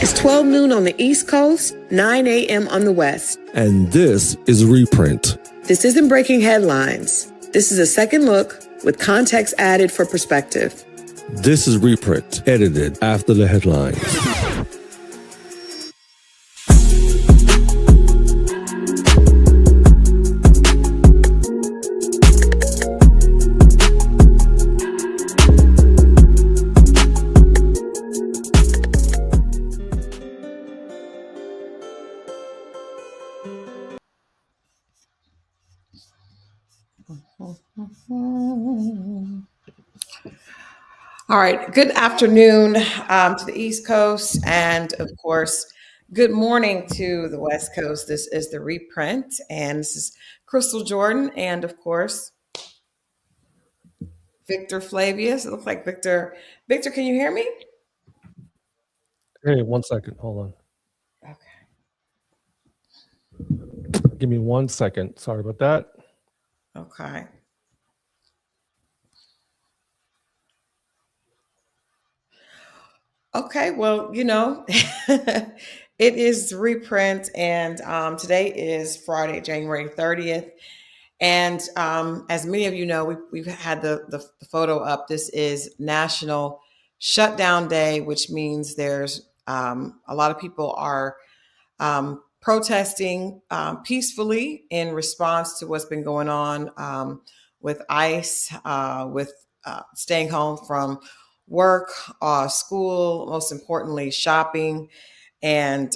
It's 12 noon on the East Coast, 9 a.m. on the West. And this is Reprint. This isn't breaking headlines. This is a second look with context added for perspective. This is Reprint, edited after the headlines. All right. Good afternoon to the East Coast, and of course, good morning to the West Coast. This is the Reprint, and this is Crystal Jordan, and of course, Victor Flavius. It looks like Victor. Victor, can you hear me? Hey, 1 second. Hold on. Okay. Give me 1 second. Sorry about that. Okay. Okay, well, it is Reprint, and today is Friday, January 30th. And as many of you know, we've had the photo up. This is National Shutdown Day, which means there's a lot of people are protesting peacefully in response to what's been going on with ICE, with staying home from work, school, most importantly, shopping, and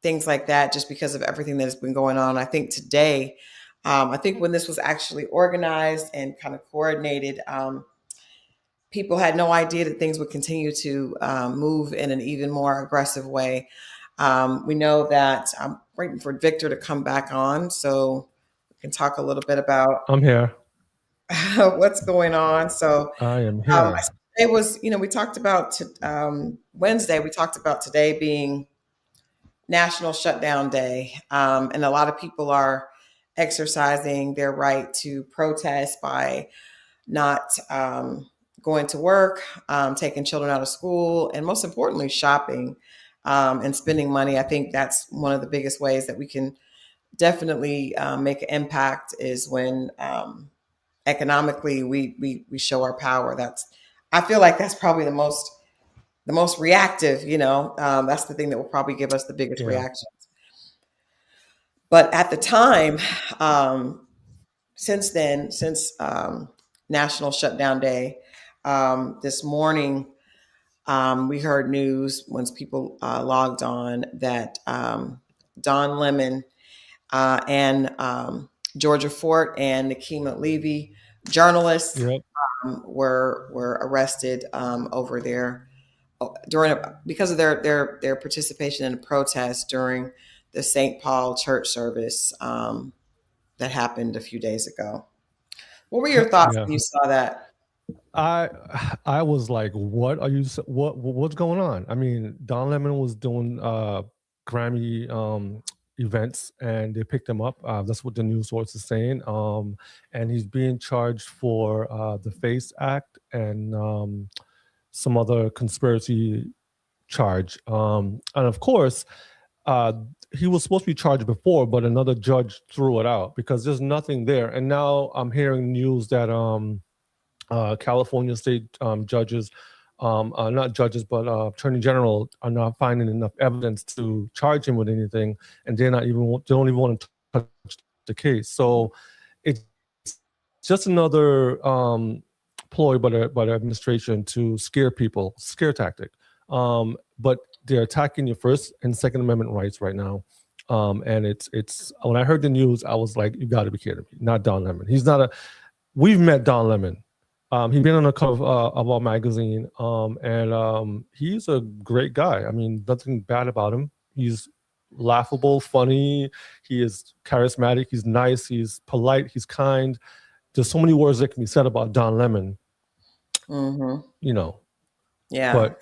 things like that, just because of everything that has been going on. I think today, I think when this was actually organized and kind of coordinated, people had no idea that things would continue to move in an even more aggressive way. We know that I'm waiting for Victor to come back on so we can talk a little bit about I'm here. what's going on. So I am here. it was, we talked about Wednesday, we talked about today being National Shutdown Day. And a lot of people are exercising their right to protest by not going to work, taking children out of school, and most importantly, shopping and spending money. I think that's one of the biggest ways that we can definitely make an impact is when economically we show our power. I feel like that's probably the most reactive, that's the thing that will probably give us the biggest reactions. But at the time, since National Shutdown Day, this morning, we heard news once people logged on that Don Lemon and Georgia Fort and Nikema Levy, journalists, were arrested over there because of their participation in a protest during the St. Paul church service that happened a few days ago. What were your thoughts when you saw that? I was like, what's going on? I mean, Don Lemon was doing Grammy events and they picked him up. That's what the news source is saying. And he's being charged for the FACE Act and some other conspiracy charge. And of course, he was supposed to be charged before, but another judge threw it out because there's nothing there. And now I'm hearing news that California state judges, not judges, but attorney general are not finding enough evidence to charge him with anything, and they don't even want to touch the case. So it's just another ploy by the administration to scare people, scare tactic. But they're attacking your First and Second Amendment rights right now. And it's when I heard the news, I was like, you got to be kidding me. Not Don Lemon. We've met Don Lemon. He's been on the cover of our magazine, and he's a great guy. I mean, nothing bad about him. He's laughable, funny. He is charismatic. He's nice. He's polite. He's kind. There's so many words that can be said about Don Lemon. Mm-hmm. Yeah. But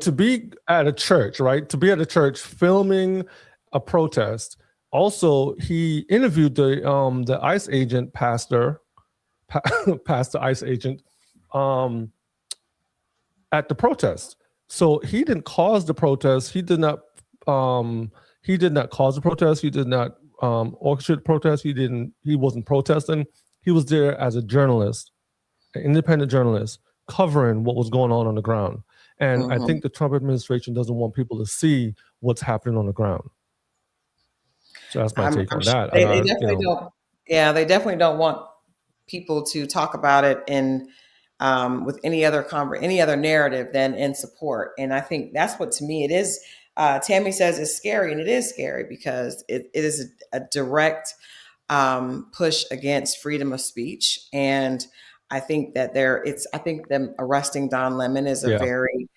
to be at a church, right? To be at a church filming a protest. Also, he interviewed the ICE agent pastor ICE agent at the protest. So he didn't cause the protest. He did not. He did not cause the protest. He did not orchestrate the protest. He didn't. He wasn't protesting. He was there as a journalist, an independent journalist, covering what was going on the ground. And I think the Trump administration doesn't want people to see what's happening on the ground. So that's my take on sure that. they definitely don't. Yeah, they definitely don't want people to talk about it in with any other narrative than in support. And I think that's what, to me, it is. Tammy says it's scary, and it is scary because it is a direct push against freedom of speech. And I think that I think them arresting Don Lemon is a very,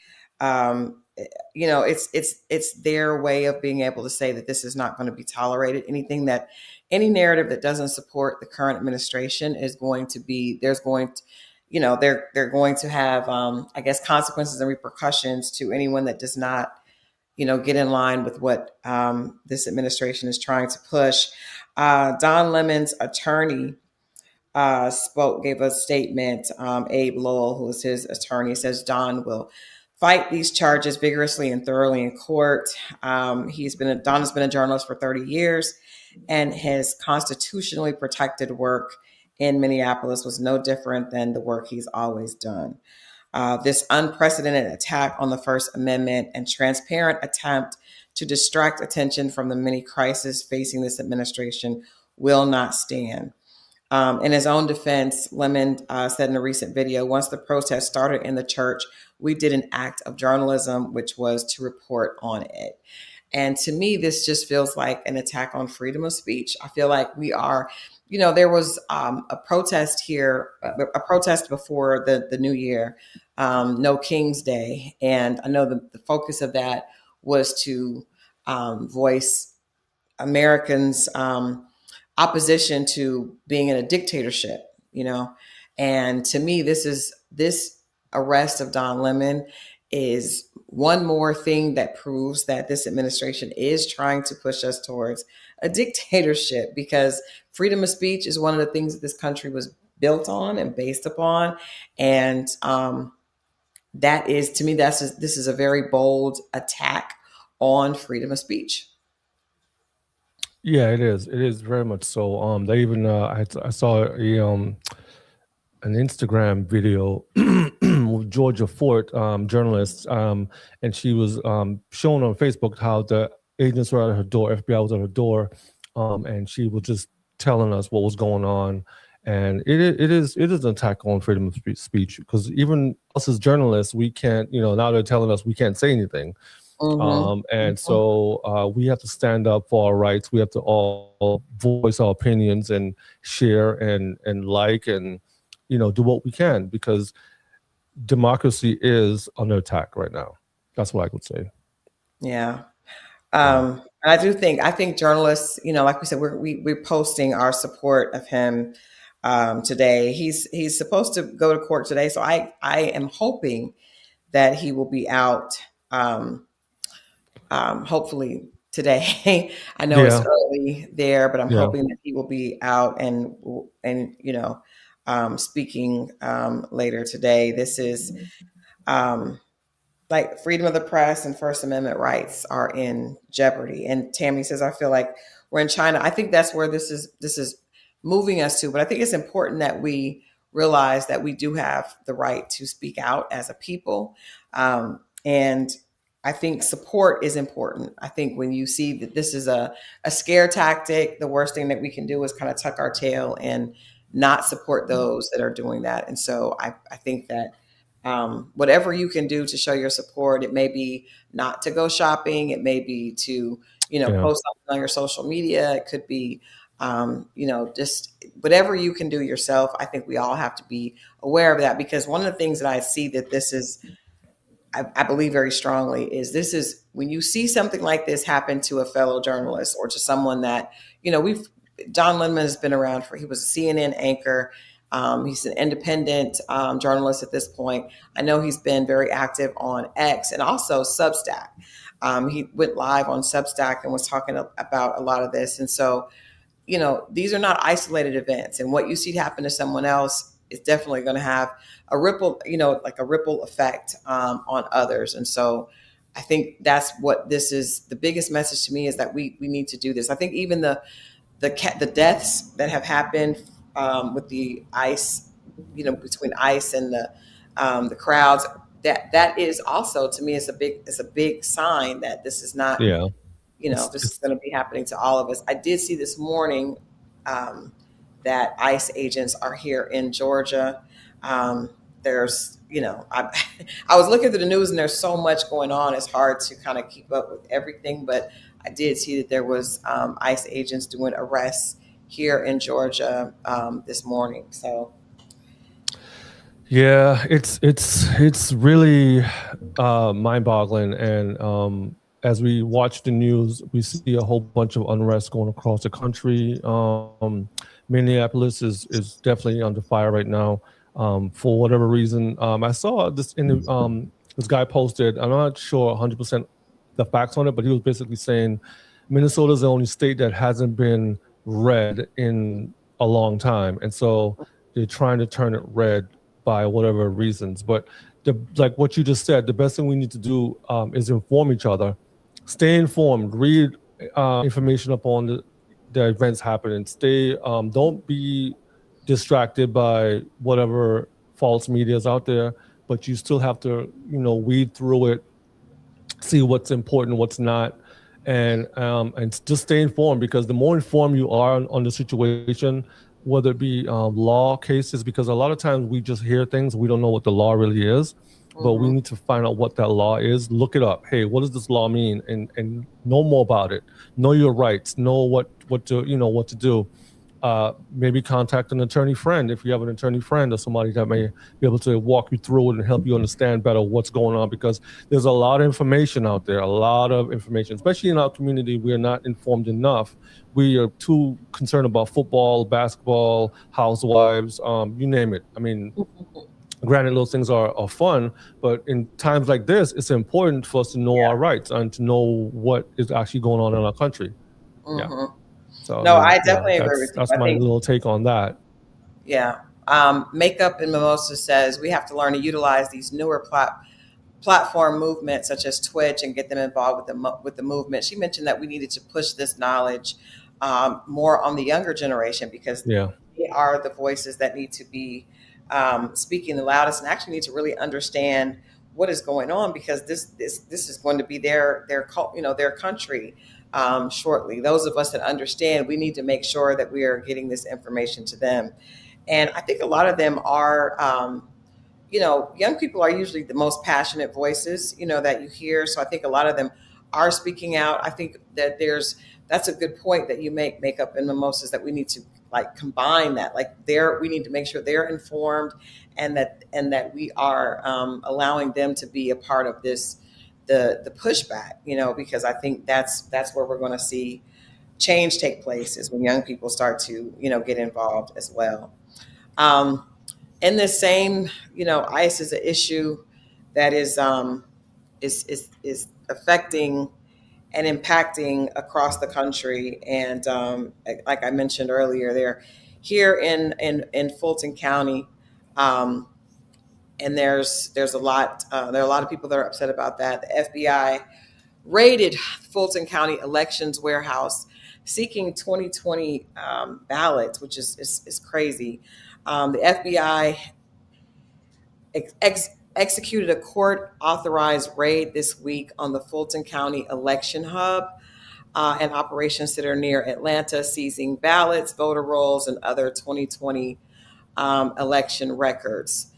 it's their way of being able to say that this is not going to be tolerated. Any narrative that doesn't support the current administration is going to be, they're going to have, I guess, consequences and repercussions to anyone that does not, get in line with what this administration is trying to push. Don Lemon's attorney gave a statement. Abe Lowell, who is his attorney, says Don will fight these charges vigorously and thoroughly in court. Don has been a journalist for 30 years, and his constitutionally protected work in Minneapolis was no different than the work he's always done. This unprecedented attack on the First Amendment and transparent attempt to distract attention from the many crises facing this administration will not stand. In his own defense, Lemon said in a recent video, once the protest started in the church, we did an act of journalism, which was to report on it. And to me, this just feels like an attack on freedom of speech. I feel like we are, there was a protest here, a protest before the new year, No King's Day. And I know the focus of that was to voice Americans' opposition to being in a dictatorship, and to me, this arrest of Don Lemon is one more thing that proves that this administration is trying to push us towards a dictatorship, because freedom of speech is one of the things that this country was built on and based upon. And that is, to me, this is a very bold attack on freedom of speech. Yeah, it is. It is very much so. They even I saw an Instagram video with Georgia Fort, journalist, and she was showing on Facebook how the agents were at her door, FBI was at her door, and she was just telling us what was going on. And it is an attack on freedom of speech, because even us as journalists, we can't, now they're telling us we can't say anything. So we have to stand up for our rights. We have to all voice our opinions and share and like and do what we can, because democracy is under attack right now. That's what I would say. Yeah. I think journalists, like we said, we're posting our support of him today. He's supposed to go to court today, so I am hoping that he will be out. Hopefully today. I know it's early there, but I'm hoping that he will be out and speaking later today. This is like freedom of the press and First Amendment rights are in jeopardy. And Tammy says, I feel like we're in China. I think that's where this is moving us to. But I think it's important that we realize that we do have the right to speak out as a people. And I think support is important. I think when you see that this is a scare tactic, the worst thing that we can do is kind of tuck our tail and not support those that are doing that. And so I think that whatever you can do to show your support, it may be not to go shopping, it may be to, post something on your social media, it could be, just whatever you can do yourself. I think we all have to be aware of that, because one of the things that I see that this is, I believe very strongly, is when you see something like this happen to a fellow journalist or to someone that, Don Lemon has been around he was a CNN anchor. He's an independent journalist at this point. I know he's been very active on X and also Substack. He went live on Substack and was talking about a lot of this. And so, these are not isolated events, and what you see happen to someone else it's definitely going to have a ripple, like a ripple effect on others. And so I think that's what this is. The biggest message to me is that we need to do this. I think even the deaths that have happened with the ICE, between ICE and the crowds, that is also, to me, is a big sign that this is not, Yeah. this is going to be happening to all of us. I did see this morning that ICE agents are here in Georgia. There's, I was looking through the news and there's so much going on. It's hard to kind of keep up with everything, but I did see that there was ICE agents doing arrests here in Georgia this morning. So, Yeah, it's really mind-boggling, and as we watch the news, we see a whole bunch of unrest going across the country. Minneapolis is definitely under fire right now for whatever reason. I saw this this guy posted. I'm not sure 100% the facts on it, but he was basically saying Minnesota is the only state that hasn't been red in a long time, and so they're trying to turn it red by whatever reasons. But like what you just said, the best thing we need to do is inform each other, stay informed, read information upon the events happening. Don't be distracted by whatever false media is out there, but you still have to, weed through it, see what's important, what's not, and just stay informed, because the more informed you are on the situation, whether it be law cases, because a lot of times we just hear things, we don't know what the law really is, but we need to find out what that law is, look it up. Hey, what does this law mean? And know more about it. Know your rights. Know what to do. Maybe contact an attorney friend if you have an attorney friend or somebody that may be able to walk you through it and help you understand better what's going on, because there's a lot of information out there, especially in our community. We're not informed enough. We are too concerned about football, basketball, housewives, you name it. I mean, granted, those things are fun, but in times like this, it's important for us to know our rights and to know what is actually going on in our country. Yeah. So, no, I definitely agree with you. That's my little take on that. Yeah. Makeup and Mimosa says we have to learn to utilize these newer platform movements such as Twitch and get them involved with the movement. She mentioned that we needed to push this knowledge more on the younger generation, because they are the voices that need to be speaking the loudest and actually need to really understand what is going on, because this is going to be their country shortly. Those of us that understand, we need to make sure that we are getting this information to them. And I think a lot of them are, young people are usually the most passionate voices, that you hear. So I think a lot of them are speaking out. I think that that's a good point that you Makeup and Mimosas, that we need to combine that. We need to make sure they're informed, and that we are allowing them to be a part of this, the pushback, because I think that's where we're going to see change take place, is when young people start to, get involved as well. In the same, ICE is an issue that is affecting and impacting across the country. And like I mentioned earlier, they're here in Fulton County, and there's a lot. There are a lot of people that are upset about that. The FBI raided Fulton County elections warehouse, seeking 2020 ballots, which is crazy. The FBI executed a court-authorized raid this week on the Fulton County election hub and operations that are near Atlanta, seizing ballots, voter rolls, and other 2020 election records.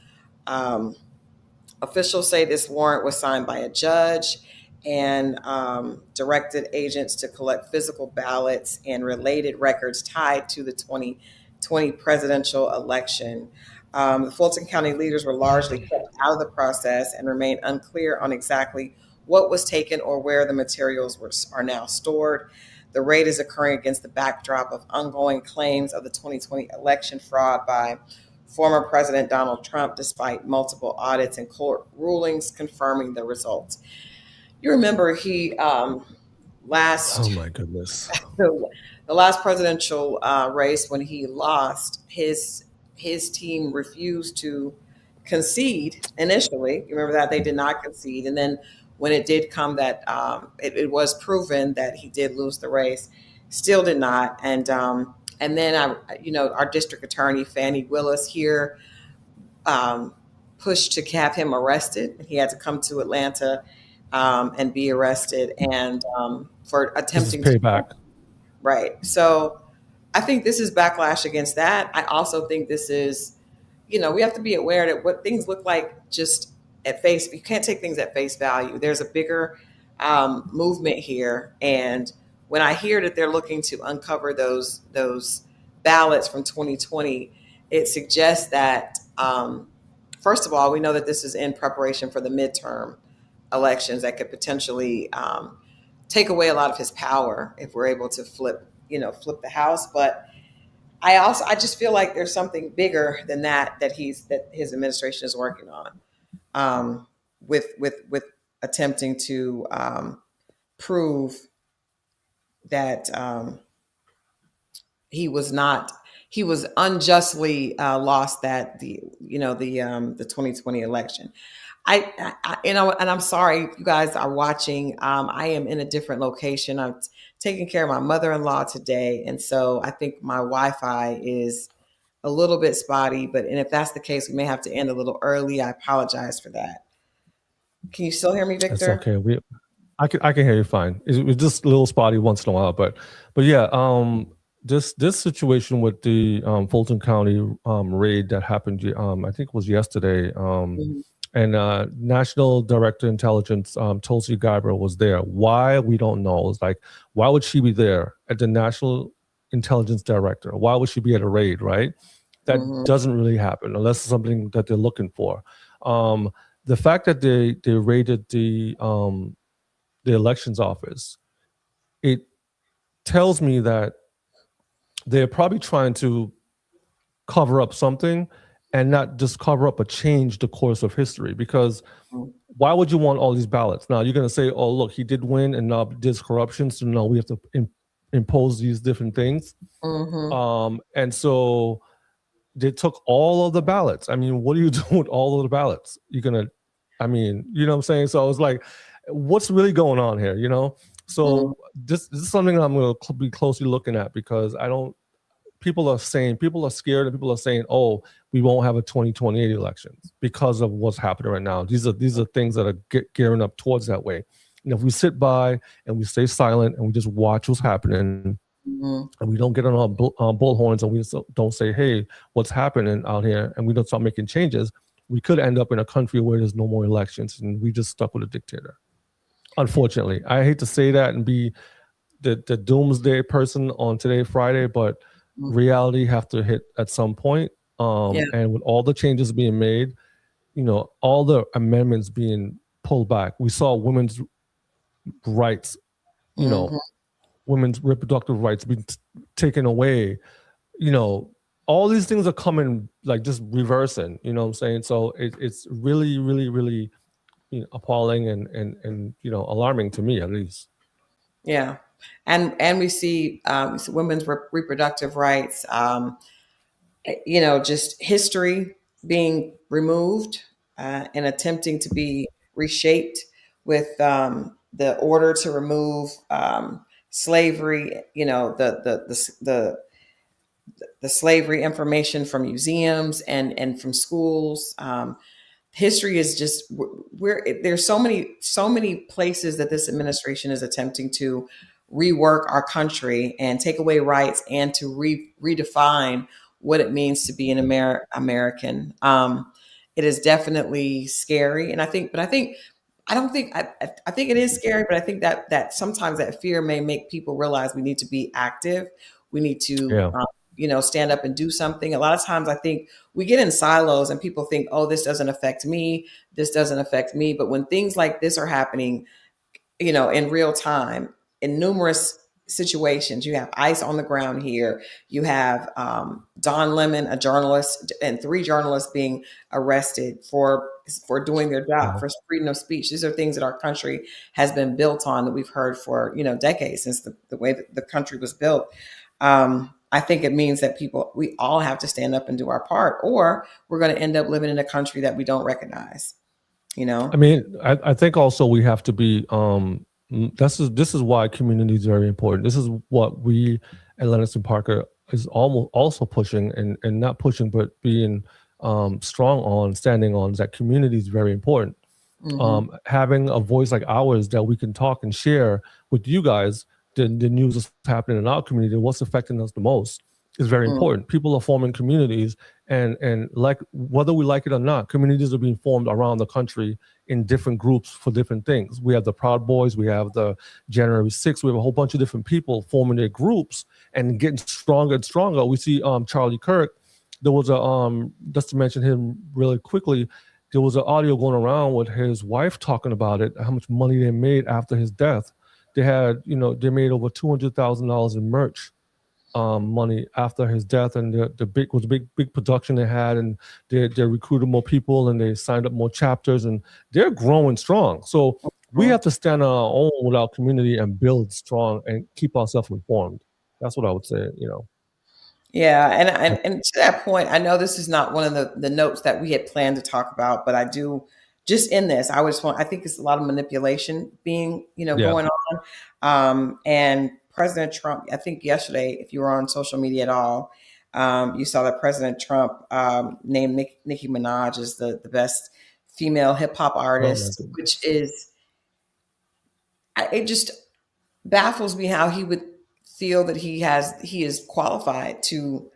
Officials say this warrant was signed by a judge and directed agents to collect physical ballots and related records tied to the 2020 presidential election. The Fulton County leaders were largely kept out of the process and remain unclear on exactly what was taken or where the materials are now stored. The raid is occurring against the backdrop of ongoing claims of the 2020 election fraud by former President Donald Trump, despite multiple audits and court rulings confirming the results. You remember he Oh my goodness. the last presidential race, when he lost, his team refused to concede initially. You remember that they did not concede, and then when it did come that it was proven that he did lose the race, still did not. And then our district attorney Fannie Willis here um, pushed to have him arrested. He had to come to Atlanta and be arrested, and for This is attempting to. payback. Right. So I think this is backlash against that. I also think this is, we have to be aware that what things look like just at face, you can't take things at face value. There's a bigger movement here. And when I hear that they're looking to uncover those ballots from 2020, it suggests that, first of all, we know that this is in preparation for the midterm elections that could potentially take away a lot of his power if we're able to flip the House. But I just feel like there's something bigger than that his administration is working on, with attempting to prove that he was unjustly lost the 2020 election. And I'm sorry, you guys are watching. I am in a different location. I'm taking care of my mother-in-law today, and so I think my Wi-Fi is a little bit spotty. And if that's the case, we may have to end a little early. I apologize for that. Can you still hear me, It's Victor? okay. I can hear you fine. It was just a little spotty once in a while, but yeah. This situation with the Fulton County raid that happened, I think it was yesterday. And National Director Intelligence, Tulsi Gabbard, was there. Why, we don't know. It's like, why would she be there at the National Intelligence Director? Why would she be at a raid, right? That doesn't really happen unless it's something that they're looking for. The fact that they raided the elections office, it tells me that they're probably trying to cover up something, and not just cover up, but change the course of history. Because why would you want all these ballots? Now you're going to say, oh, look, he did win and now there's corruption, so now we have to impose these different things. And so they took all of the ballots. I mean, what do you do with all of the ballots? You're going to, you know what I'm saying? So I was like, what's really going on here, So this is something I'm going to be closely looking at, because people are scared, and people are saying, oh, we won't have a 2028 elections because of what's happening right now. These are things that are gearing up towards that way. And if we sit by and we stay silent and we just watch what's happening, and we don't get on our bullhorns, and we just don't say, hey, what's happening out here, and we don't start making changes, we could end up in a country where there's no more elections and we just stuck with a dictator. Unfortunately, I hate to say that and be the doomsday person on today, Friday, but reality have to hit at some point. And with all the changes being made, all the amendments being pulled back, we saw women's rights, women's reproductive rights being taken away. All these things are coming, like, just reversing. You know what I'm saying? So it's really, really, really appalling and alarming to me, at least. Yeah. And we see women's reproductive rights, just history being removed and attempting to be reshaped with the order to remove slavery, the slavery information from museums and from schools. History is just there's so many places that this administration is attempting to rework our country and take away rights and to redefine what it means to be an American. It is definitely scary, and I think it is scary, but I think that sometimes that fear may make people realize we need to be active. We need to stand up and do something. A lot of times I think we get in silos and people think, oh, this doesn't affect me. This doesn't affect me. But when things like this are happening, in real time, in numerous situations, you have ICE on the ground here. You have Don Lemon, a journalist, and 3 journalists being arrested for doing their job, for freedom of speech. These are things that our country has been built on, that we've heard for, decades, since the way that the country was built. I think it means that we all have to stand up and do our part, or we're going to end up living in a country that we don't recognize. I mean, I think also we have to be. This is why community is very important. This is what we at Lenox Parker is almost also pushing, and not pushing, but being strong on, standing on, is that community is very important. Having a voice like ours that we can talk and share with you guys the news that's happening in our community, what's affecting us the most, is very important. People are forming communities, and like, whether we like it or not, communities are being formed around the country in different groups for different things. We have the Proud Boys, we have the January 6th, we have a whole bunch of different people forming their groups and getting stronger and stronger. We see Charlie Kirk. There was a just to mention him really quickly, there was an audio going around with his wife talking about it, how much money they made after his death. They had, they made over $200,000 in merch money after his death, and the big production they had, and they recruited more people, and they signed up more chapters, and they're growing strong. So we have to stand on our own with our community and build strong and keep ourselves informed. That's what I would say. Yeah, and to that point, I know this is not one of the notes that we had planned to talk about, but I do, just in this, I think it's a lot of manipulation being, going on. And President Trump, I think yesterday, if you were on social media at all, you saw that President Trump named Nicki Minaj as the best female hip hop artist, which is, it just baffles me how he would feel that he is qualified to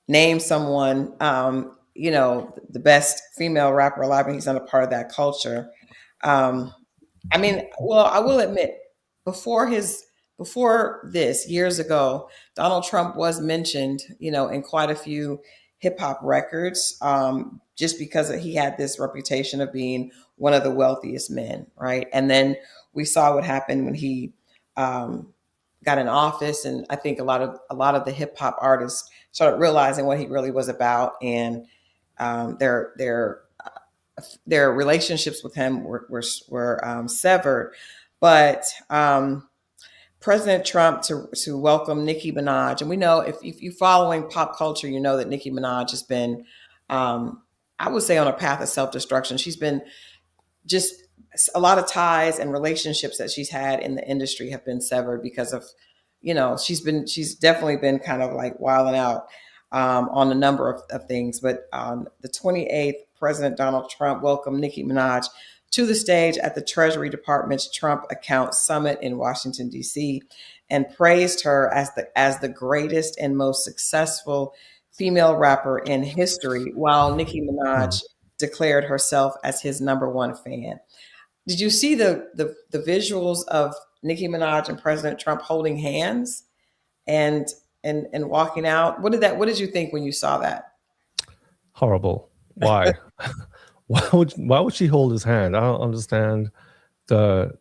name someone, the best female rapper alive, and he's not a part of that culture. I will admit, before this, years ago, Donald Trump was mentioned, in quite a few hip hop records, just because he had this reputation of being one of the wealthiest men, right? And then we saw what happened when he got in office, and I think a lot of the hip hop artists started realizing what he really was about, and their relationships with him were severed. But President Trump to welcome Nicki Minaj, and we know, if you're following pop culture, you know that Nicki Minaj has been, I would say, on a path of self-destruction. She's been just, a lot of ties and relationships that she's had in the industry have been severed because of, she's definitely been kind of like wilding out on a number of things. But on the 28th, President Donald Trump welcomed Nicki Minaj to the stage at the Treasury Department's Trump Account Summit in Washington, D.C., and praised her as the greatest and most successful female rapper in history, while Nicki Minaj declared herself as his #1 fan. Did you see the visuals of Nicki Minaj and President Trump holding hands and walking out? What did you think when you saw that? Horrible. Why? Why would she hold his hand? I don't understand the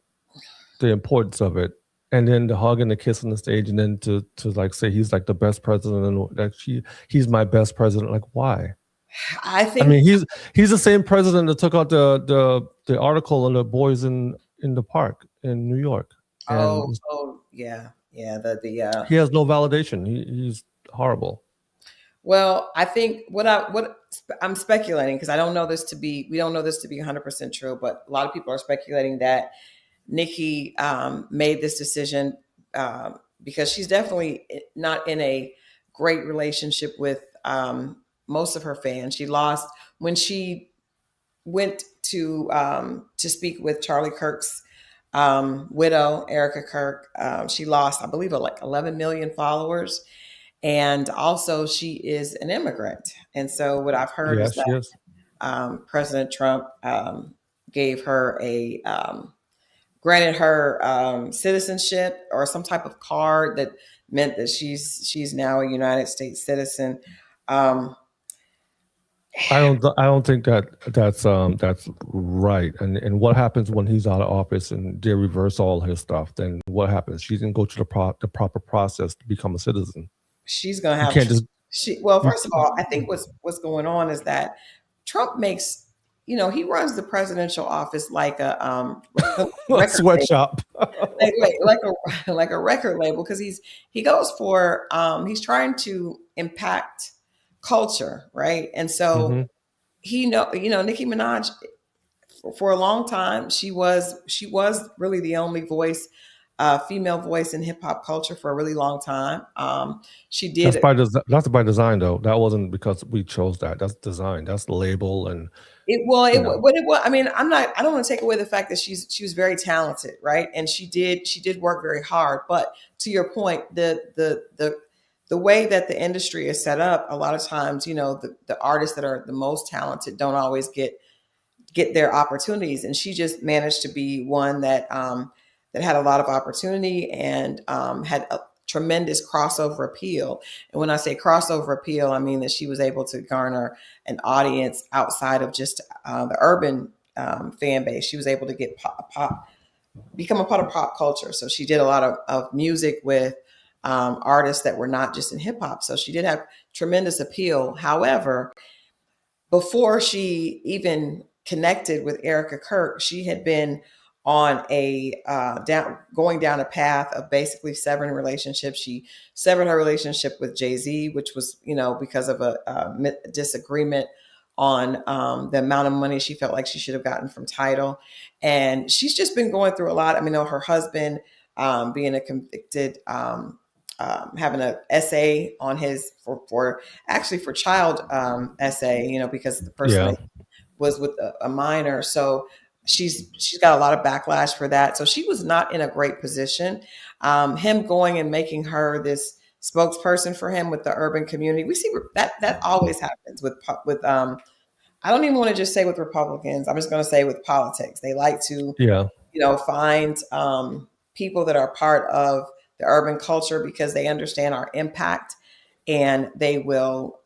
importance of it. And then the hug and the kiss on the stage, and then to like say he's like the best president, and like he's my best president. Like, why? I mean, he's the same president that took out the article on the boys in the park in New York. Yeah. He has no validation. He's horrible. Well, I think what I'm speculating, because we don't know this to be 100% true, but a lot of people are speculating that Nicki made this decision because she's definitely not in a great relationship with most of her fans. She lost when she went to speak with Charlie Kirk's widow, Erica Kirk. She lost, I believe, like 11 million followers. And also, she is an immigrant. And so what I've heard is that President Trump gave her granted her citizenship or some type of card that meant that she's now a United States citizen. I don't think that's right. And what happens when he's out of office and they reverse all his stuff? Then what happens? She didn't go to the proper process to become a citizen. She's going to have. First of all, I think what's going on is that Trump makes he runs the presidential office like a record Sweatshop. like a record label, because he goes for he's trying to impact culture, right? And so Hmm. Nicki Minaj, for a long time, she was really the only voice, female voice in hip hop culture for a really long time. She did That's by design, though. That wasn't because we chose that. That's design. That's the label, and it. Well, you know, what it was. I mean, I don't want to take away the fact that she was very talented, right? And she did work very hard. But to your point, the way that the industry is set up, a lot of times, the artists that are the most talented don't always get their opportunities, and she just managed to be one that had a lot of opportunity and had a tremendous crossover appeal. And when I say crossover appeal, I mean that she was able to garner an audience outside of just the urban fan base. She was able to get become a part of pop culture. So she did a lot of music with artists that were not just in hip hop. So she did have tremendous appeal. However, before she even connected with Erica Kirk, she had been on a going down a path of basically severing relationships. She severed her relationship with Jay-Z, which was, because of a disagreement on the amount of money she felt like she should have gotten from Tidal. And she's just been going through a lot. I mean, her husband being a convicted, having an essay on his for child essay, because the person yeah, that was with a minor. So she's got a lot of backlash for that. So she was not in a great position. Him going and making her this spokesperson for him with the urban community. We see that always happens with I don't even want to just say with Republicans. I'm just going to say with politics. They like to, yeah, find people that are part of the urban culture because they understand our impact, and they will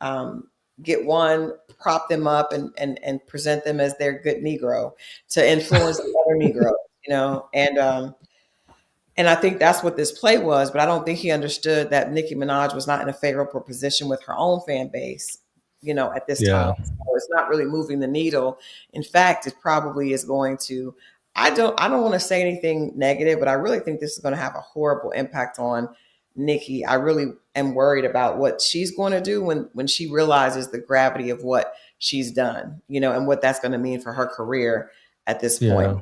prop them up and present them as their good Negro to influence the other Negroes, and I think that's what this play was. But I don't think he understood that Nicki Minaj was not in a favorable position with her own fan base, at this yeah, time. So it's not really moving the needle. In fact, it probably is going to. I don't want to say anything negative, but I really think this is going to have a horrible impact on Nicki. I really am worried about what she's going to do when she realizes the gravity of what she's done, and what that's going to mean for her career at this yeah. point.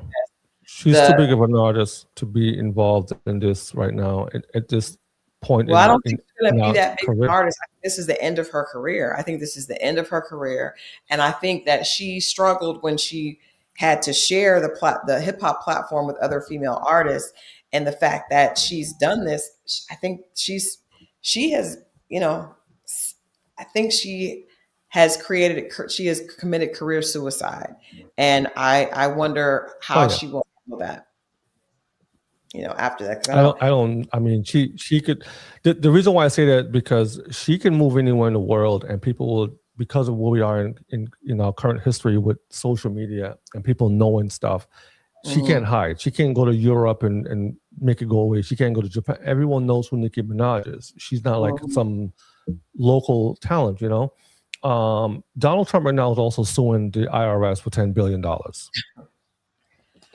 She's too The big of an artist to be involved in this right now. At this point Well, I don't in think she's going to be our that big of an career. artist. I think this is the end of her career. I think this is the end of her career, and I think that she struggled when she had to share the hip hop platform with other female artists, and the fact that she's done this, I think she has, I think she has committed career suicide, and I wonder Oh how yeah. she will handle that, after that. 'Cause I don't. I don't. I mean, she could. The reason why I say that, because she can move anywhere in the world, and people will, because of where we are in our current history with social media and people knowing stuff. She Mhm. can't hide. She can't go to Europe and make it go away. She can't go to Japan. Everyone knows who Nicki Minaj is. She's not like Mhm. some local talent. Donald Trump right now is also suing the IRS for $10 billion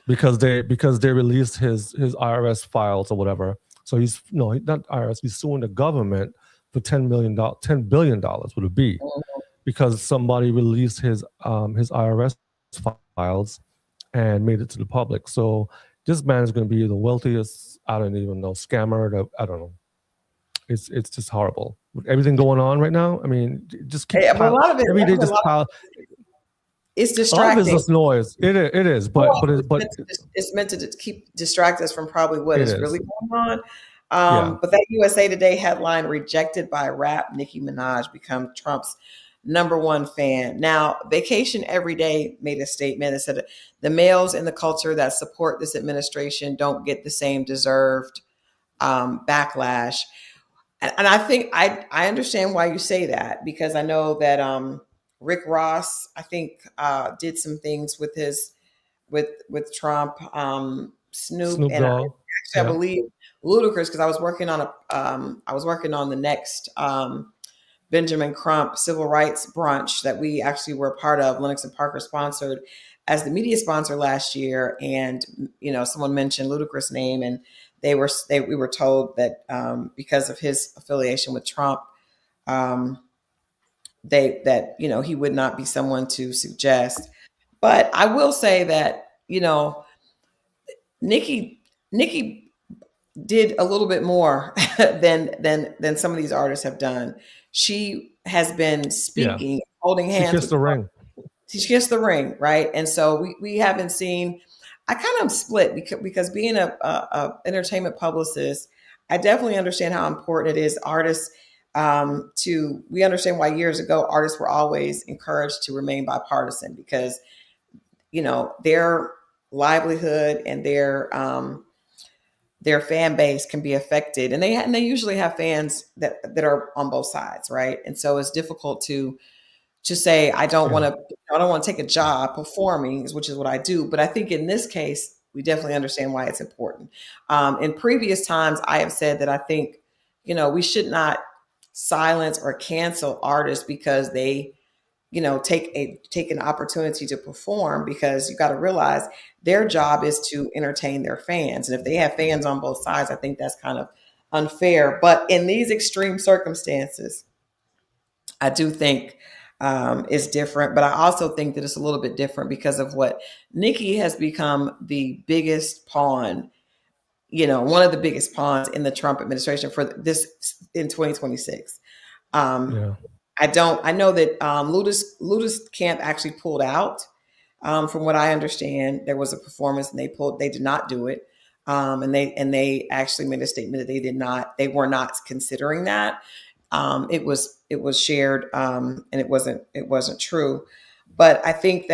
because they released his IRS files or whatever. So he's no, not IRS. He's suing the government for $10 billion with a B, because somebody released his IRS files and made it to the public. So this man is going to be the wealthiest, I don't even know, scammer. I don't know. It's just horrible with everything going on right now. I mean, it just keeps Yeah, but a lot of it, every I day think a just lot of pile. it's A lot of it's distracting. just noise. It is, but Well, it's meant to keep distract us from probably what it is is. really going on. Yeah, But that USA Today headline, rejected by rap, Nicki Minaj become Trump's #1 fan. Now, Vacation Every Day made a statement that said the males in the culture that support this administration don't get the same deserved backlash. And I think I understand why you say that, because I know that Rick Ross, I think, did some things with his with Trump, Snoop, Snoop and Dogg. I Yeah, believe Ludacris, because I was working on the next Benjamin Crump civil rights brunch that we actually were a part of. Lenox and Parker sponsored as the media sponsor last year, and someone mentioned Ludacris' name, and we were told that because of his affiliation with Trump, he would not be someone to suggest. But I will say that Nikki did a little bit more than some of these artists have done. She has been speaking, holding hands. She kissed the ring. She kissed the ring, right? And so we haven't seen. I kind of split because being a entertainment publicist, I definitely understand how important it is artists. We understand why years ago artists were always encouraged to remain bipartisan because their livelihood and their fan base can be affected, and they usually have fans that are on both sides, right? And so it's difficult to say I don't want to take a job performing, which is what I do. But I think in this case, we definitely understand why it's important. In previous times, I have said that I think we should not silence or cancel artists because they take an opportunity to perform, because you got to realize their job is to entertain their fans. And if they have fans on both sides, I think that's kind of unfair. But in these extreme circumstances, I do think it's different. But I also think that it's a little bit different because of what Nikki has become the biggest pawn, one of the biggest pawns in the Trump administration for this in 2026. I know that Ludus Camp actually pulled out. From what I understand, there was a performance and they did not do it. And they actually made a statement that they were not considering that. It was shared, and it wasn't true. But I think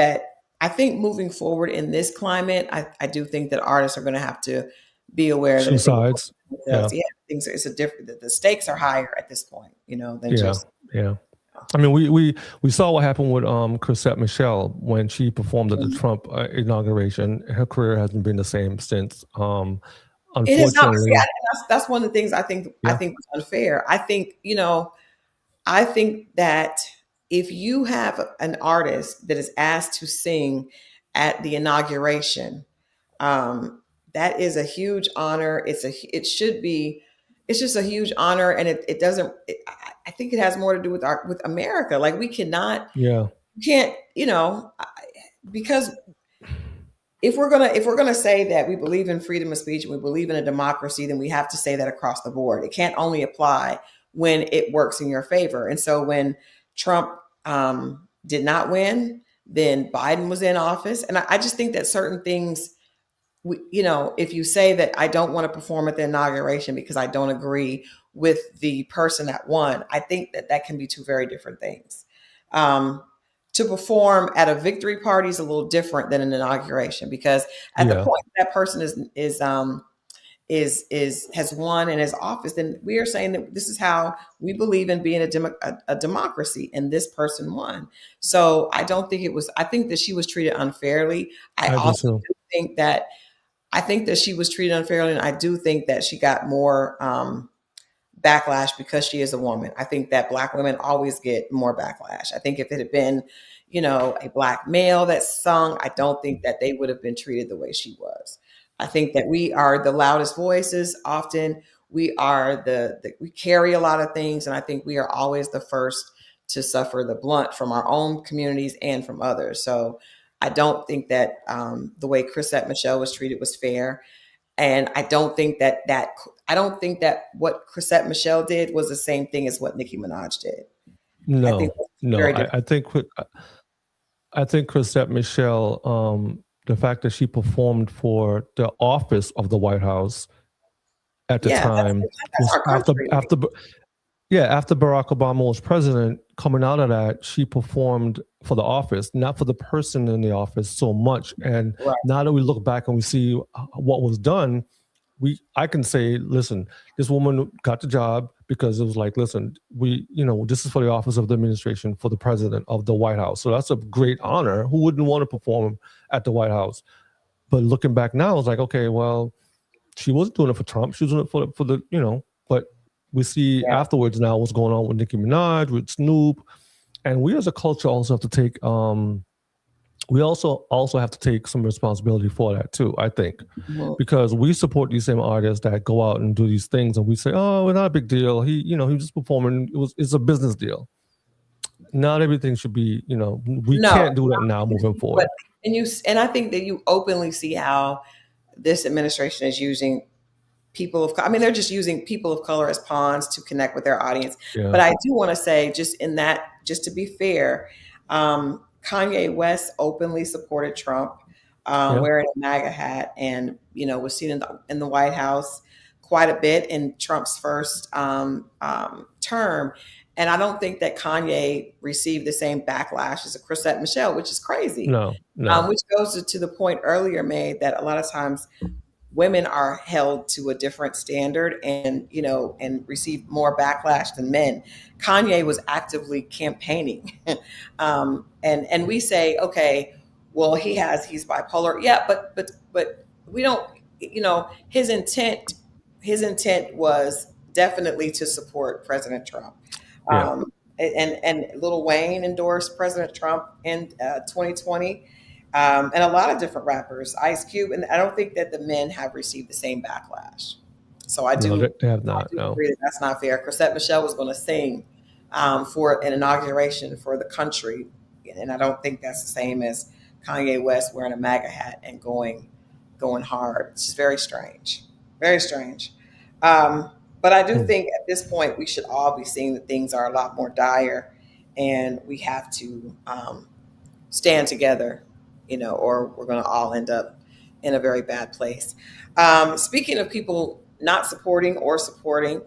moving forward in this climate, I do think that artists are going to have to be aware that sides. Things it's a different. The stakes are higher at this point, than just. I mean, we saw what happened with Chrisette Michele when she performed at the Trump inauguration. Her career hasn't been the same since. Unfortunately, it is not. That's one of the things I think is unfair. I think that if you have an artist that is asked to sing at the inauguration, that is a huge honor. It's just a huge honor, and it doesn't. I think it has more to do with America. Like we can't, because if we're gonna say that we believe in freedom of speech and we believe in a democracy, then we have to say that across the board. It can't only apply when it works in your favor. And so when Trump did not win, then Biden was in office, and I just think that certain things. If you say that I don't want to perform at the inauguration because I don't agree with the person that won, I think that can be two very different things. To perform at a victory party is a little different than an inauguration, because at the point that person has won and is office, then we are saying that this is how we believe in being a democracy, and this person won. So I think that she was treated unfairly. I also think that she was treated unfairly, and I do think that she got more backlash because she is a woman. I think that Black women always get more backlash. I think if it had been, a Black male that sung, I don't think that they would have been treated the way she was. I think that we are the loudest voices. Often we are we carry a lot of things, and I think we are always the first to suffer the blunt from our own communities and from others. So I don't think that the way Chrisette Michele was treated was fair. And I don't think that what Chrisette Michele did was the same thing as what Nicki Minaj did. I think Chrisette Michele, the fact that she performed for the office of the White House at the time was after Barack Obama was president. Coming out of that, she performed for the office, not for the person in the office so much. And now that we look back and we see what was done, I can say, listen, this woman got the job because it was like, listen, this is for the office of the administration, for the president of the White House. So that's a great honor. Who wouldn't want to perform at the White House? But looking back now, it's like, okay, well, she wasn't doing it for Trump. She was doing it for the, but We see afterwards now what's going on with Nicki Minaj, with Snoop, and we as a culture also have to take we also have to take some responsibility for that too, I think, because we support these same artists that go out and do these things, and we say, "Oh, it's not a big deal. He was just performing. It's a business deal." Not everything should be, we can't do that now moving forward. And I think that you openly see how this administration is using people of, I mean, they're just using people of color as pawns to connect with their audience. Yeah. But I do want to say, just to be fair, Kanye West openly supported Trump, wearing a MAGA hat, and was seen in the White House quite a bit in Trump's first term. And I don't think that Kanye received the same backlash as a Chrisette Michele, which is crazy. No. Which goes to the point earlier made that a lot of times women are held to a different standard and receive more backlash than men. Kanye was actively campaigning. And we say, okay, well, he's bipolar. Yeah, but we don't, his intent was definitely to support President Trump. And Lil Wayne endorsed President Trump in 2020. And a lot of different rappers, Ice Cube, and I don't think that the men have received the same backlash. So I do, they have not. No, agree that that's not fair. Chrisette Michele was going to sing for an inauguration for the country, and I don't think that's the same as Kanye West wearing a MAGA hat and going hard. It's just very strange, very strange. But I do think at this point we should all be seeing that things are a lot more dire, and we have to stand together, or we're going to all end up in a very bad place. Speaking of people not supporting or supporting,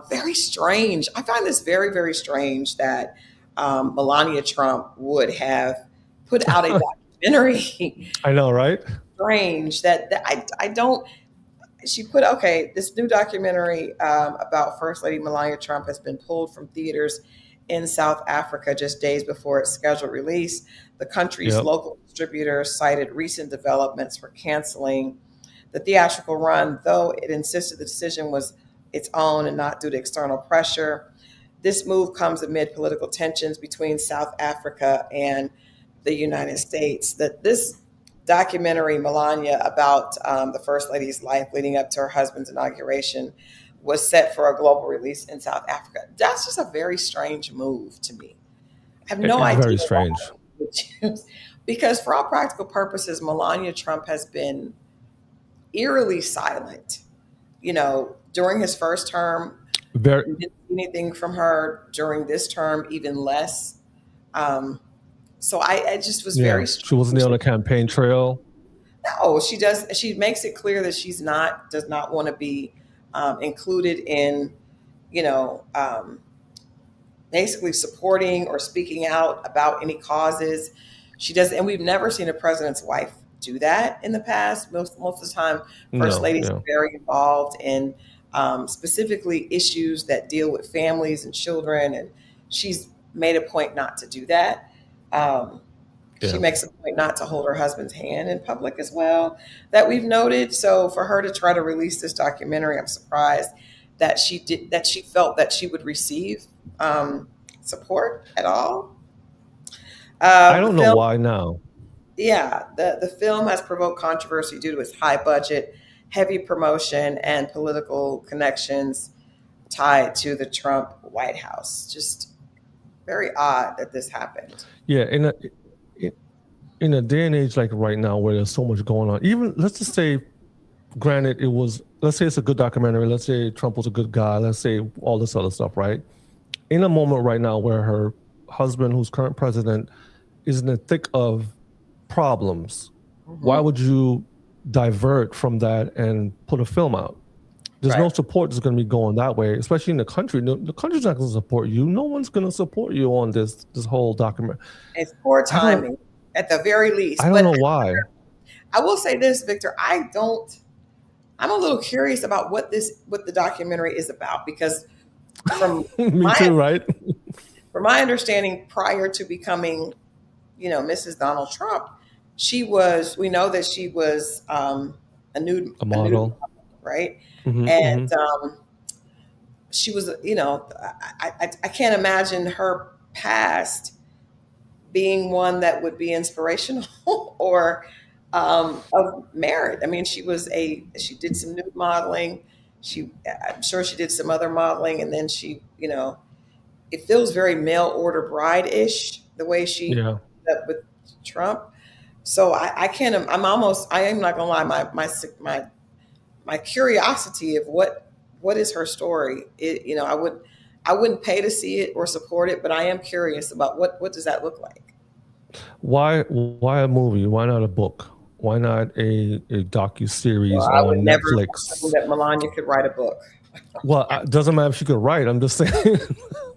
very strange. I find this very, very strange that Melania Trump would have put out a documentary. I know, right? Strange that I don't. She put, this new documentary about First Lady Melania Trump has been pulled from theaters in South Africa just days before its scheduled release. The country's local distributor cited recent developments for canceling the theatrical run, though it insisted the decision was its own and not due to external pressure. This move comes amid political tensions between South Africa and the United States. This documentary, Melania, about the First Lady's life leading up to her husband's inauguration, was set for a global release in South Africa. That's just a very strange move to me. I have no idea. Very strange. Because for all practical purposes, Melania Trump has been eerily silent. During his first term, we didn't see anything from her. During this term, even less. So I just was very strange. She wasn't there on the campaign trail. No, she does. She makes it clear that does not want to be included in, basically supporting or speaking out about any causes. She does, and we've never seen a president's wife do that in the past. Most of the time, First Ladies are very involved in specifically issues that deal with families and children, and she's made a point not to do that. She makes a point not to hold her husband's hand in public as well, that we've noted. So for her to try to release this documentary, I'm surprised that she felt that she would receive support at all. I don't know why now. Yeah, the film has provoked controversy due to its high budget, heavy promotion, and political connections tied to the Trump White House. Just very odd that this happened. Yeah, in a day and age like right now where there's so much going on, even let's just say, granted, let's say it's a good documentary, let's say Trump was a good guy, let's say all this other stuff, right? In a moment right now where her husband, who's current president, is in the thick of problems, why would you divert from that and put a film out? There's no support that's going to be going that way, especially in the country. The country's not going to support you. No one's going to support you on this whole document. It's poor timing, at the very least. I don't know why. I will say this, Victor. I'm a little curious about what the documentary is about, because from me too, right? From my understanding, prior to becoming, Mrs. Donald Trump, we know that she was a model, right? Mm-hmm, and she was, I can't imagine her past being one that would be inspirational or of merit. I mean, she did some nude modeling. I'm sure she did some other modeling, and then it feels very mail order bride ish the way she Yeah. ended up with Trump. So I can't. I am not gonna lie. My curiosity of what is her story. I wouldn't pay to see it or support it, but I am curious about what does that look like. Why a movie? Why not a book? Why not a docu Well, series I would on never assume Netflix? that Melania could write a book. Well, it doesn't matter if she could write. I'm just saying, I'm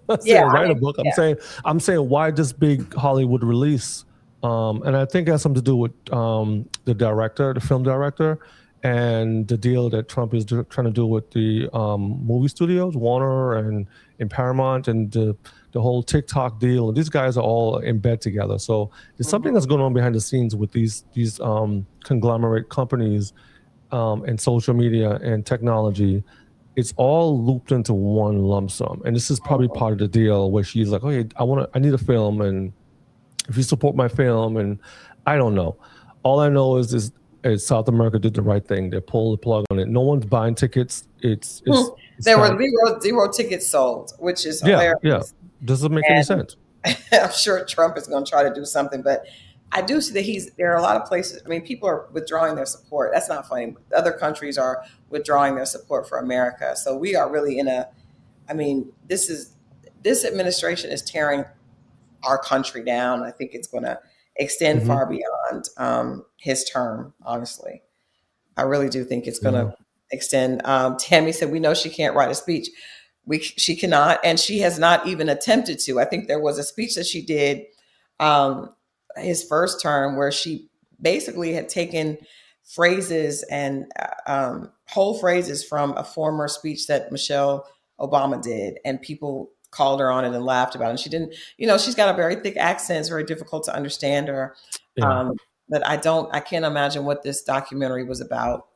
not Yeah, saying I write a mean, book. yeah. I'm saying why this big Hollywood release? And I think it has something to do with the film director, and the deal that Trump is trying to do with the movie studios, Warner and Paramount, and the whole TikTok deal. These guys are all in bed together. So there's something Mhm. that's going on behind the scenes with these conglomerate companies and social media and technology. It's all looped into one lump sum, and this is probably part of the deal where she's like, "Okay, I need a film, and if you support my film," and I don't know. All I know is South America did the right thing. They pulled the plug on it. No one's buying tickets. It's There were not. zero tickets sold, which is Yeah, yeah. hilarious. Doesn't make any And sense. I'm sure Trump is going to try to do something, but I do see that there are a lot of places. I mean, people are withdrawing their support. That's not funny. Other countries are withdrawing their support for America. So we are really I mean, this administration is tearing our country down. I think it's going to extend Hmm. far beyond his term, honestly. I really do think it's going Yeah. to extend. Tammy said, we know she can't write a speech. She cannot, and she has not even attempted to. I think there was a speech that she did um, his first term where she basically had taken phrases and whole phrases from a former speech that Michelle Obama did, and people called her on it and laughed about it. And she didn't, she's got a very thick accent. It's very difficult to understand her. Yeah. Um, but I can't imagine what this documentary was about.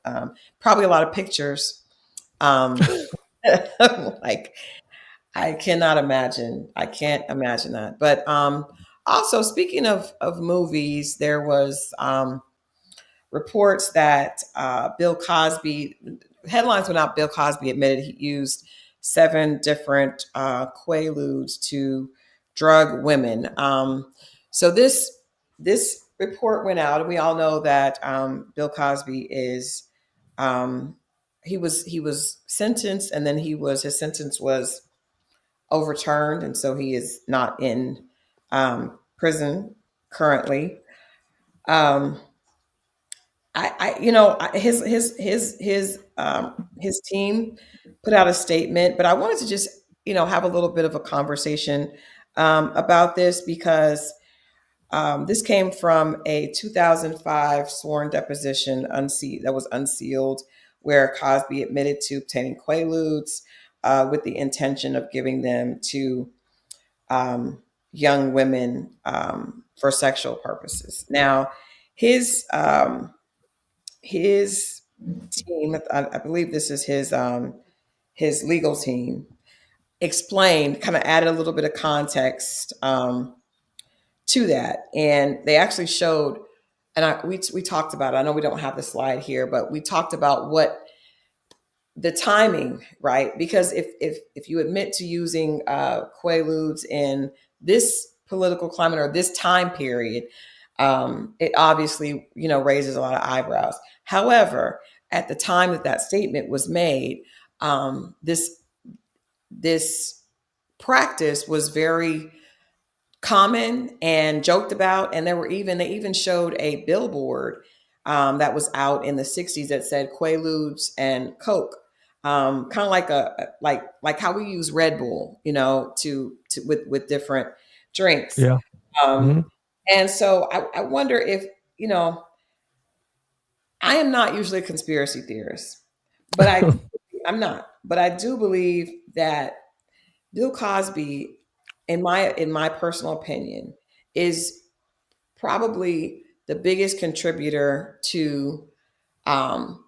Probably a lot of pictures. Um, like I cannot imagine. I can't imagine that. But also speaking of movies, there was reports that Bill Cosby headlines went out. Bill Cosby admitted he used 7 different quaaludes to drug women. So this report went out, and we all know that Bill Cosby is he was sentenced, and then his sentence was overturned, and so he is not in prison currently. Um, his team put out a statement, but I wanted to just have a little bit of a conversation about this because this came from a 2005 sworn deposition that was unsealed, where Cosby admitted to obtaining quaaludes with the intention of giving them to um, young women for sexual purposes. Now, his his team, I believe this is his legal team, explained, kind of added a little bit of context to that, and they actually showed, and we talked about it. I know we don't have the slide here, but we talked about what the timing, right? Because if you admit to using quaaludes in this political climate or this time period, it obviously raises a lot of eyebrows. However, at the time that statement was made, this practice was very common and joked about, and they even showed a billboard that was out in the 60s that said quaaludes and Coke, kind of like like how we use Red Bull, to with different drinks. Yeah. Hmm. um, and so I wonder if you know I am not usually a conspiracy theorist, but I'm not, but I do believe that Bill Cosby, in my personal opinion, is probably the biggest contributor to um,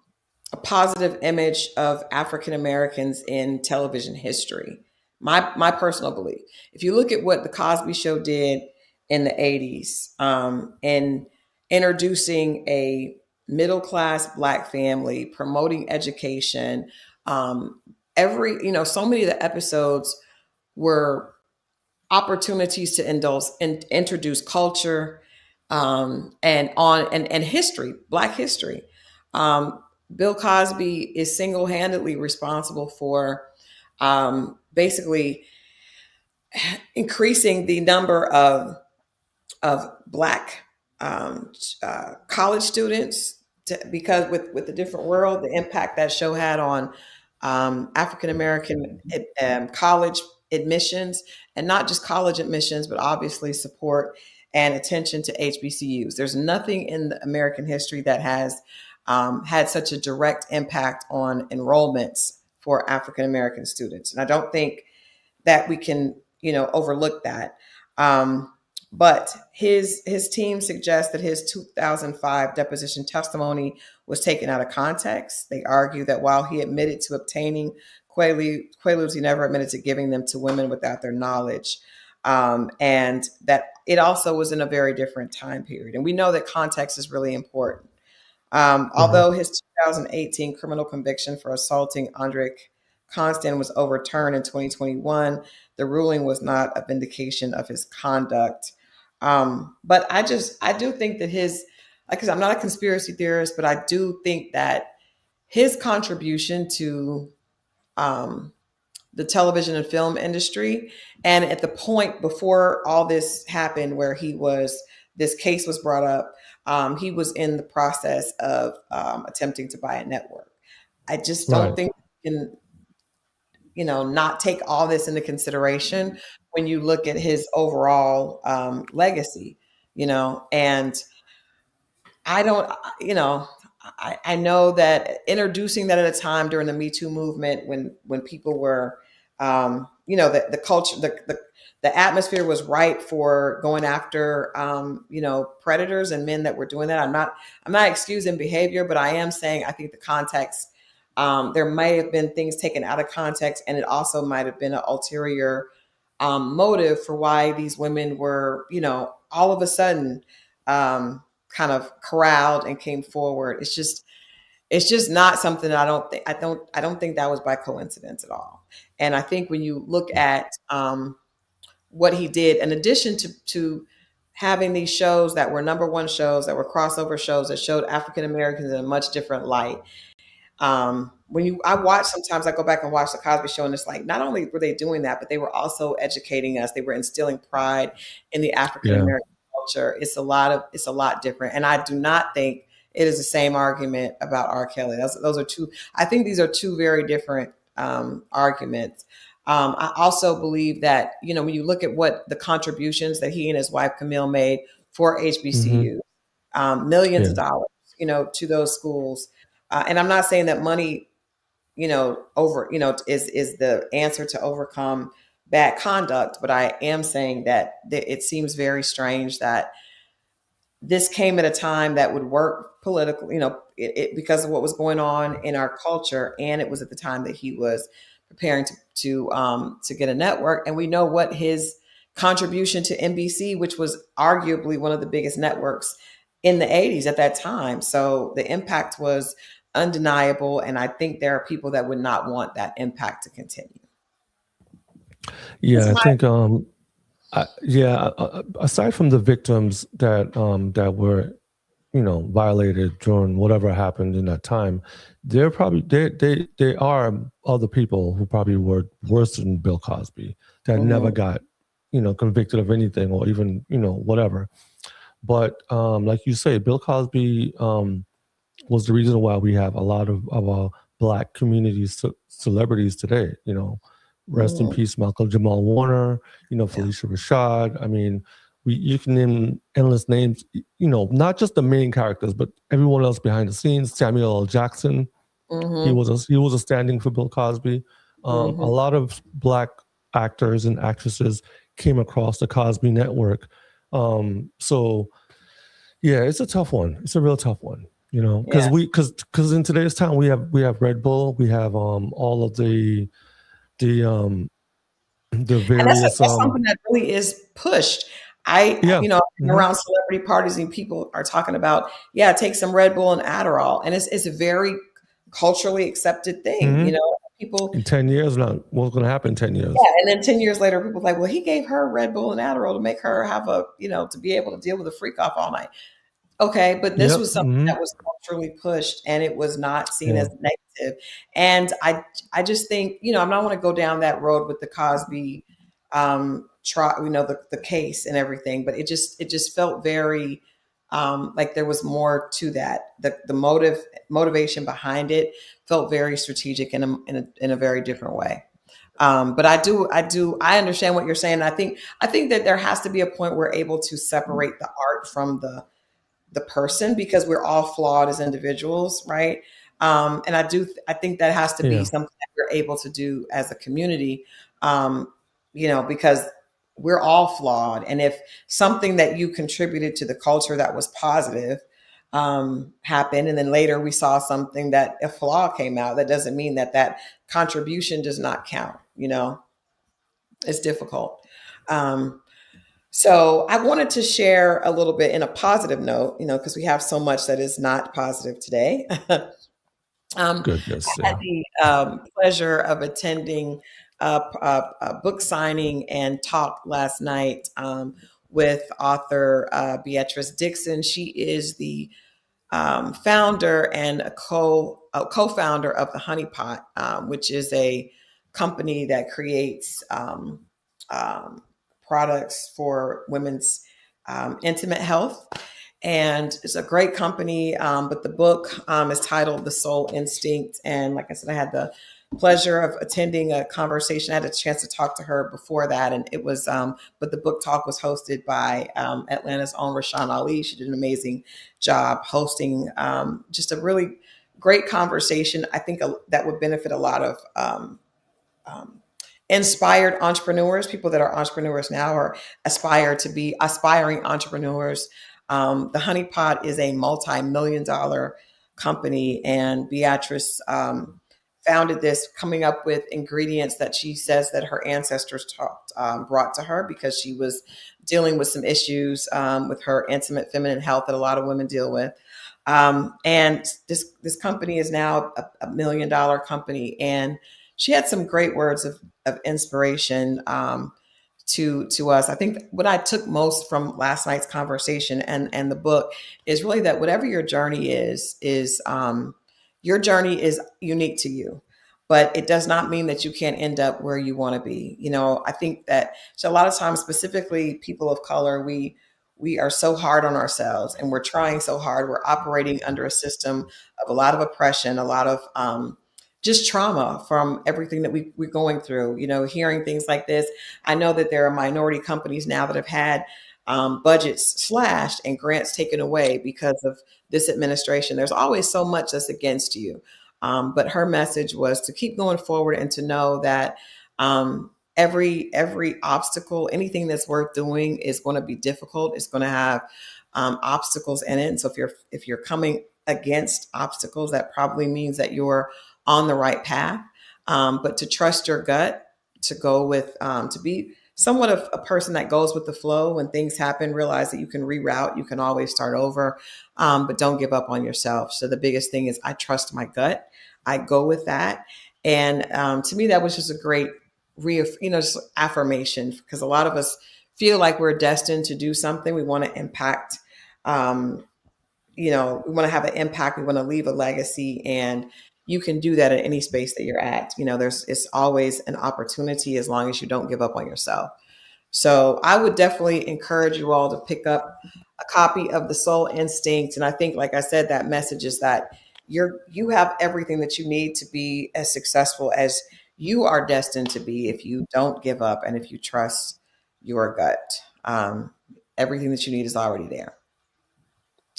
a positive image of African Americans in television history. My personal belief. If you look at what the Cosby Show did in the 80s, in introducing a middle class Black family, promoting education, so many of the episodes were opportunities to indulge and introduce culture, and history, Black history. Bill Cosby is single-handedly responsible for basically increasing the number of Black college students because with the different world, the impact that show had on African American college admissions, and not just college admissions, but obviously support and attention to HBCUs. There's nothing in the American history that has had such a direct impact on enrollments for African American students, and I don't think that we can, overlook that. But his team suggests that his 2005 deposition testimony was taken out of context. They argue that while he admitted to obtaining Quaaludes, he never admitted to giving them to women without their knowledge, and that it also was in a very different time period. And we know that context is really important. Although his 2018 criminal conviction for assaulting Andre Constant was overturned in 2021, the ruling was not a vindication of his conduct. But I do think that because I'm not a conspiracy theorist, but I do think that his contribution to the television and film industry, and at the point before all this happened, where this case was brought up, he was in the process of attempting to buy a network. I just don't think you can, not take all this into consideration when you look at his overall legacy, and I don't, I know that introducing that at a time during the Me Too movement, when people were, the culture, the atmosphere was ripe for going after, predators and men that were doing that. I'm not excusing behavior, but I am saying I think the context, there may have been things taken out of context, and it also might have been an ulterior motive for why these women were, all of a sudden kind of corralled and came forward. It's just not something that I don't think that was by coincidence at all. And I think when you look at what he did, in addition to having these shows that were number one shows, that were crossover shows that showed African Americans in a much different light. Sometimes I go back and watch the Cosby Show, and it's like, not only were they doing that, but they were also educating us. They were instilling pride in the African American culture. It's a lot different. And I do not think it is the same argument about R. Kelly. I think these are two very different arguments. I also believe that, when you look at what the contributions that he and his wife Camille made for HBCU, millions of dollars, to those schools. And I'm not saying that money, is the answer to overcome bad conduct, but I am saying that it seems very strange that this came at a time that would work politically, because of what was going on in our culture, and it was at the time that he was preparing to get a network. And we know what his contribution to NBC, which was arguably one of the biggest networks in the 80s at that time. So the impact was undeniable, and I think there are people that would not want that impact to continue. Yeah, I think aside from the victims that were, violated during whatever happened in that time, there are other people who probably were worse than Bill Cosby that never got, convicted of anything, or even, whatever. But like you say, Bill Cosby was the reason why we have a lot of our Black community celebrities today. Rest in peace, Malcolm Jamal Warner, Felicia Rashad. I mean, you can name endless names, not just the main characters, but everyone else behind the scenes. Samuel L. Jackson, he was a stand-in for Bill Cosby. A lot of Black actors and actresses came across the Cosby Network. So, yeah, it's a tough one. It's a real tough one. You know, Yeah. because in today's time we have Red Bull, we have all of the the And that's various something that really is pushed. yeah. Mhm. Around celebrity parties and people are talking about, yeah, take some Red Bull and Adderall. And it's a very culturally accepted thing, Mhm. people. In 10 years now, what's going to happen in 10 Yeah. years? And then 10 years later, people are like, well, he gave her Red Bull and Adderall to make her have to be able to deal with a freak off all night. Okay, but this Yep. was something Mhm. that was culturally pushed and it was not seen Yeah. as negative. And I just think, I'm not want to go down that road with the Cosby the case and everything, but it just felt very like there was more to that. The motivation behind it felt very strategic in a very different way. But I understand what you're saying. I think that there has to be a point where we're able to separate the art from the person, because we're all flawed as individuals, right? And I think that has to be Yeah. something that we're able to do as a community, because we're all flawed. And if something that you contributed to the culture that was positive happened, and then later we saw something that a flaw came out, that doesn't mean that contribution does not count. It's difficult. Um, so I wanted to share a little bit in a positive note, because we have so much that is not positive today. I Goodness. had Yeah. the pleasure of attending a book signing and talk last night with author Beatrice Dixon. She is the founder and a co-founder of the Honey Pot, which is a company that creates um, products for women's intimate health. And it's a great company. But the book is titled The Soul Instinct. And like I said, I had the pleasure of attending a conversation. I had a chance to talk to her before that. And it was, but the book talk was hosted by Atlanta's own Rashawn Ali. She did an amazing job hosting just a really great conversation. I think that would benefit a lot of um, inspired entrepreneurs, people that are entrepreneurs now or aspire to be aspiring entrepreneurs. The Honey Pot is a multi-million-dollar company, and Beatrice founded this, coming up with ingredients that she says that her ancestors brought to her, because she was dealing with some issues with her intimate feminine health that a lot of women deal with. And this company is now a $1 million company, and she had some great words of inspiration to us. I think what I took most from last night's conversation and the book is really that whatever your journey is your journey is unique to you, but it does not mean that you can't end up where you want to be. I think that, so a lot of times, specifically people of color, we are so hard on ourselves, and we're trying so hard. We're operating under a system of a lot of oppression, a lot of just trauma from everything that we're going through, hearing things like this. I know that there are minority companies now that have had budgets slashed and grants taken away because of this administration. There's always so much that's against you. But her message was to keep going forward and to know that every obstacle, anything that's worth doing, is going to be difficult. It's going to have obstacles in it. And so if you're coming against obstacles, that probably means that you're on the right path. But to trust your gut, to go with, to be somewhat of a person that goes with the flow. When things happen, realize that you can reroute, you can always start over, but don't give up on yourself. So the biggest thing is, I trust my gut. I go with that. And to me, that was just a great just affirmation, because a lot of us feel like we're destined to do something. We want to impact, we want to have an impact. We want to leave a legacy, and you can do that in any space that you're at. It's always an opportunity, as long as you don't give up on yourself. So I would definitely encourage you all to pick up a copy of The Soul Instinct. And I think, like I said, that message is that you have everything that you need to be as successful as you are destined to be, if you don't give up and if you trust your gut. Everything that you need is already there.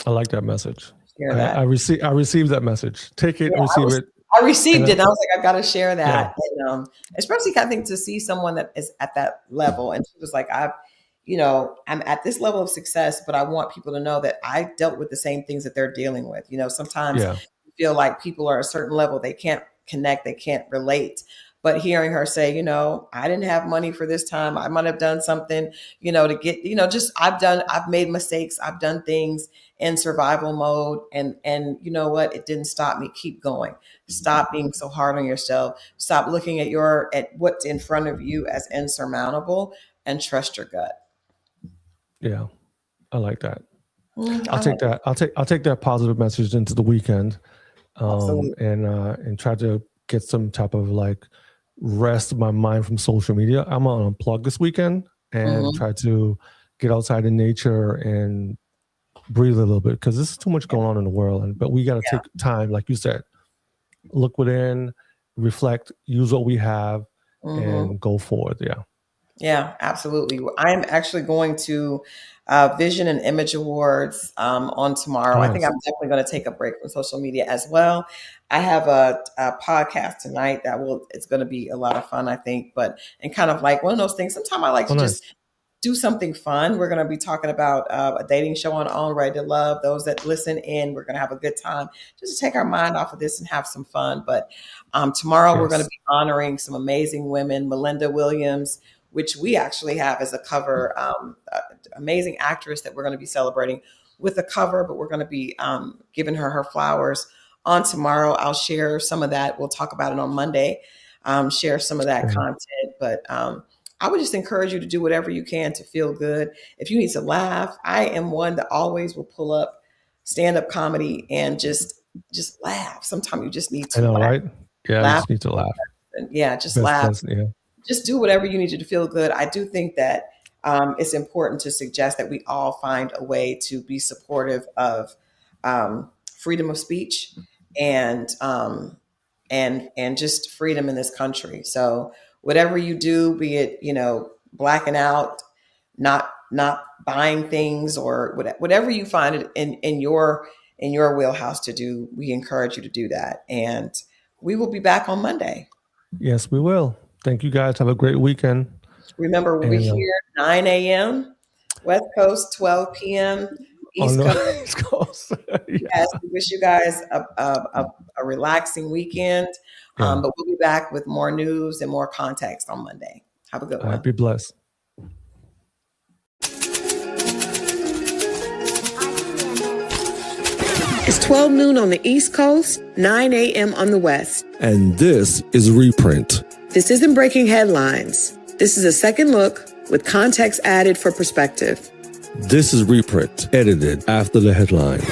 I like that message. Share that. I received that message. Take it, receive it. I received it. And I was like, I got to share that. Yeah. And, especially, I think, to see someone that is at that level. And she was like, I'm at this level of success, but I want people to know that I dealt with the same things that they're dealing with. Sometimes Yeah. you feel like people are a certain level, they can't connect, they can't relate. But hearing her say, I didn't have money for this time. I might have done something, to get, I've made mistakes. I've done things in survival mode. And you know what? It didn't stop me. Keep going. Stop being so hard on yourself. Stop looking at what's in front of you as insurmountable, and trust your gut. Yeah. I like that. I'll take that. I'll take that positive message into the weekend, and try to get some type of like rest my mind from social media. I'm gonna unplug this weekend and try to get outside in nature and breathe a little bit, because there's too much going on in the world. But we got to take time, like you said, look within, reflect, use what we have, and go forward. Yeah. Yeah, absolutely. I'm actually going to Vision and Image Awards on tomorrow. Nice. I think I'm definitely going to take a break from social media as well. I have a podcast tonight it's going to be a lot of fun, I think, and kind of like one of those things. Sometimes I like to just do something fun. We're going to be talking about a dating show on Ready to Love. Those that listen in, we're going to have a good time just to take our mind off of this and have some fun. But tomorrow we're going to be honoring some amazing women. Melinda Williams, which we actually have as a cover, amazing actress that we're going to be celebrating with a cover, but we're going to be giving her flowers on tomorrow. I'll share some of that. We'll talk about it on Monday, share some of that content. But I would just encourage you to do whatever you can to feel good. If you need to laugh, I am one that always will pull up stand-up comedy and just laugh. Sometimes you just need to laugh. Right? Yeah, laugh. you just need to laugh. Yeah, just laugh. Yeah. Just do whatever you need to feel good. I do think that it's important to suggest that we all find a way to be supportive of freedom of speech and just freedom in this country. So whatever you do, be it blacking out, not buying things, or whatever you find it in your wheelhouse to do, we encourage you to do that. And we will be back on Monday. Yes, we will. Thank you guys. Have a great weekend. Remember, we're here 9 a.m. West Coast, 12 p.m. East Coast. Yes, we wish you guys a relaxing weekend. But we'll be back with more news and more context on Monday. Have a good one. Be blessed. It's 12 noon on the East Coast, 9 a.m. on the West. And this is Reprint. This isn't breaking headlines. This is a second look with context added for perspective. This is Reprint, edited after the headlines.